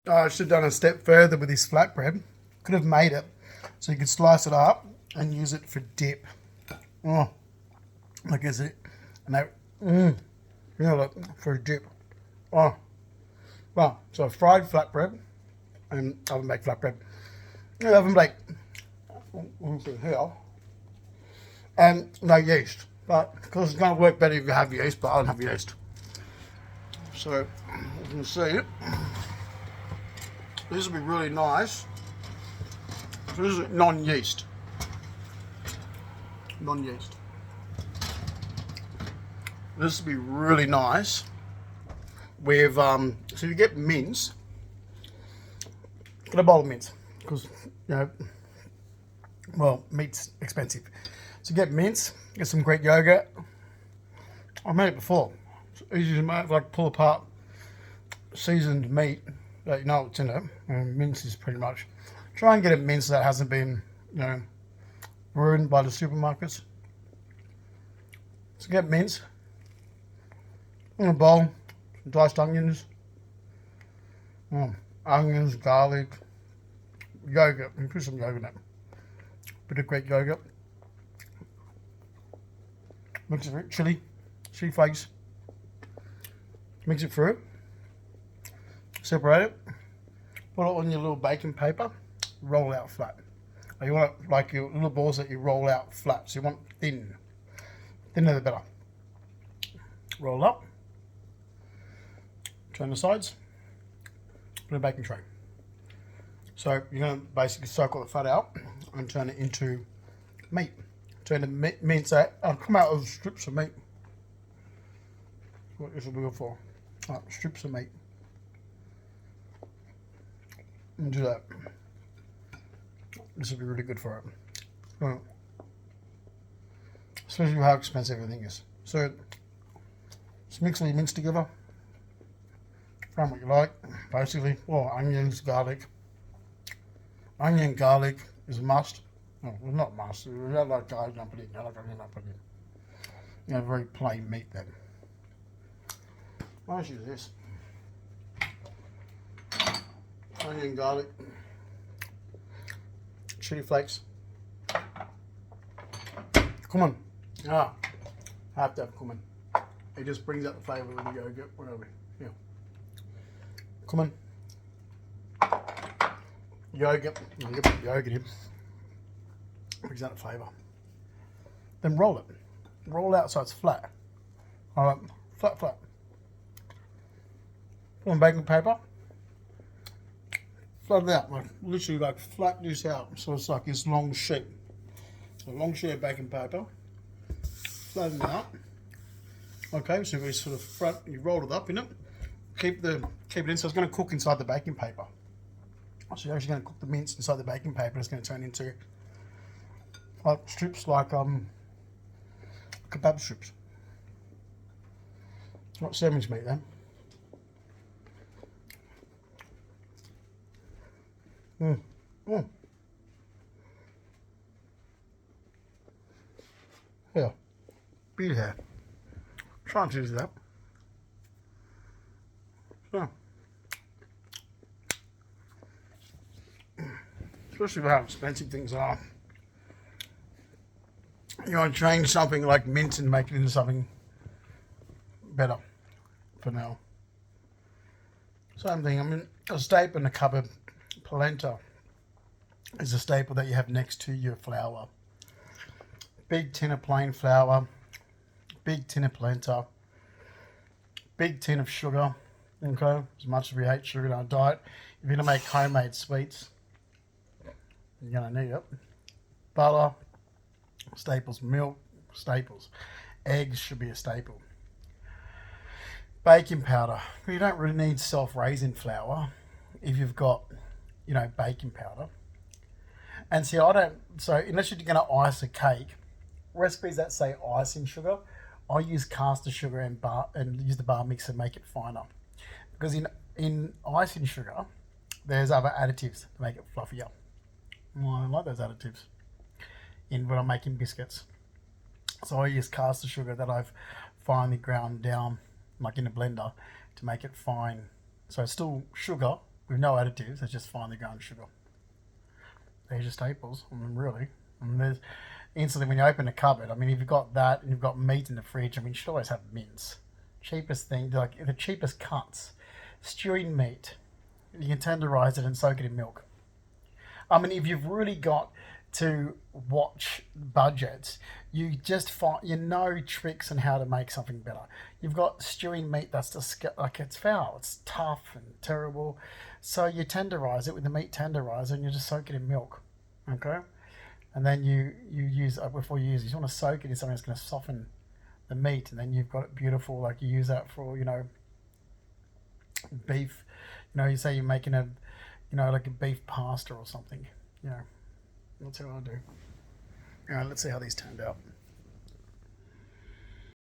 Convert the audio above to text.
I should have done a step further with this flatbread. Could have made it so you could slice it up and use it for dip. Oh, like is it? And that, you know, look, for a dip. Oh, well, so fried flatbread and oven baked flatbread. Yeah, oven baked. Here. And no yeast, but because it's going to work better if you have yeast, but I don't have yeast. So you can see it. This will be really nice. So this is non-yeast. Non-yeast. This will be really nice with so you get mince. Get a bowl of mince because you know, well, meat's expensive. So get mince, get some Greek yogurt. I've made it before. It's easy to make, like pull apart seasoned meat that you know what's in it. And mince is pretty much. Try and get a mince that hasn't been, you know, ruined by the supermarkets. So get mince in a bowl, some diced onions, onions, garlic, yogurt. You put some yogurt in it. Bit of Greek yogurt. Mix it with chili flakes. Mix it through. Separate it. Put it on your little baking paper. Roll out flat. You want it like your little balls that you roll out flat. So you want thin. Thinner the better. Roll up. Turn the sides. Put in a baking tray. So you're going to basically soak all the fat out and turn it into meat. Turn the mince out. Come out of strips of meat. That's what this will be good for. Right, strips of meat. And do that. This will be really good for it. Right. Especially how expensive everything is. So just mix all your mince together. Find what you like, basically. Well, onions, garlic. Onion, garlic is a must. No, well, not must. If you don't like garlic, don't put it in. I like onion, don't put it in. You know, very plain meat then. I'll use this. Onion, garlic, chili flakes. Cumin. I have to have cumin. It just brings out the flavour of the yogurt, whatever. Yeah. Cumin. Yogurt. You can put yogurt in. Brings out the flavour. Then roll it. Roll it out so it's flat. Alright, flat. Put on baking paper. Flatten it out, like literally like flat this out, so it's like this long sheet. So a long sheet of baking paper. Flatten it out. Okay, so we sort of front, you roll it up in it. Keep it in, so it's going to cook inside the baking paper. So you're actually going to cook the mince inside the baking paper. It's going to turn into like strips, like kebab strips. Not sandwich meat then. Yeah, be here. Trying to do that. So, especially with how expensive things are. You want to change something like mince and make it into something better for now. Same thing. I mean, a staple in a cupboard. Polenta is a staple that you have next to your flour. Big tin of plain flour, big tin of polenta, big tin of sugar. Okay, as much as we hate sugar in our diet, if you're gonna make homemade sweets, you're gonna need it. Butter, staples. Milk, staples. Eggs should be a staple. Baking powder. You don't really need self-raising flour if you've got, you know, baking powder. And see, so unless you're going to ice a cake, recipes that say icing sugar, I use caster sugar and use the bar mixer to make it finer. Because in icing sugar, there's other additives to make it fluffier. Well, I don't like those additives when I'm making biscuits. So I use caster sugar that I've finely ground down, like in a blender, to make it fine. So it's still sugar, with no additives. It's just finely ground sugar. They're your staples. I mean, really. I mean, there's instantly when you open the cupboard. I mean, if you've got that and you've got meat in the fridge, I mean, you should always have mince. Cheapest thing, like the cheapest cuts. Stewing meat. You can tenderize it and soak it in milk. I mean, if you've really got to watch budgets, you just find tricks on how to make something better. You've got stewing meat that's just like it's foul, it's tough and terrible. So you tenderize it with the meat tenderizer and you just soak it in milk, okay? And then you use before you use it, you want to soak it in something that's going to soften the meat, and then you've got it beautiful. Like you use that for beef. You say you're making a like a beef pasta or something. That's how I do. All right, let's see how these turned out.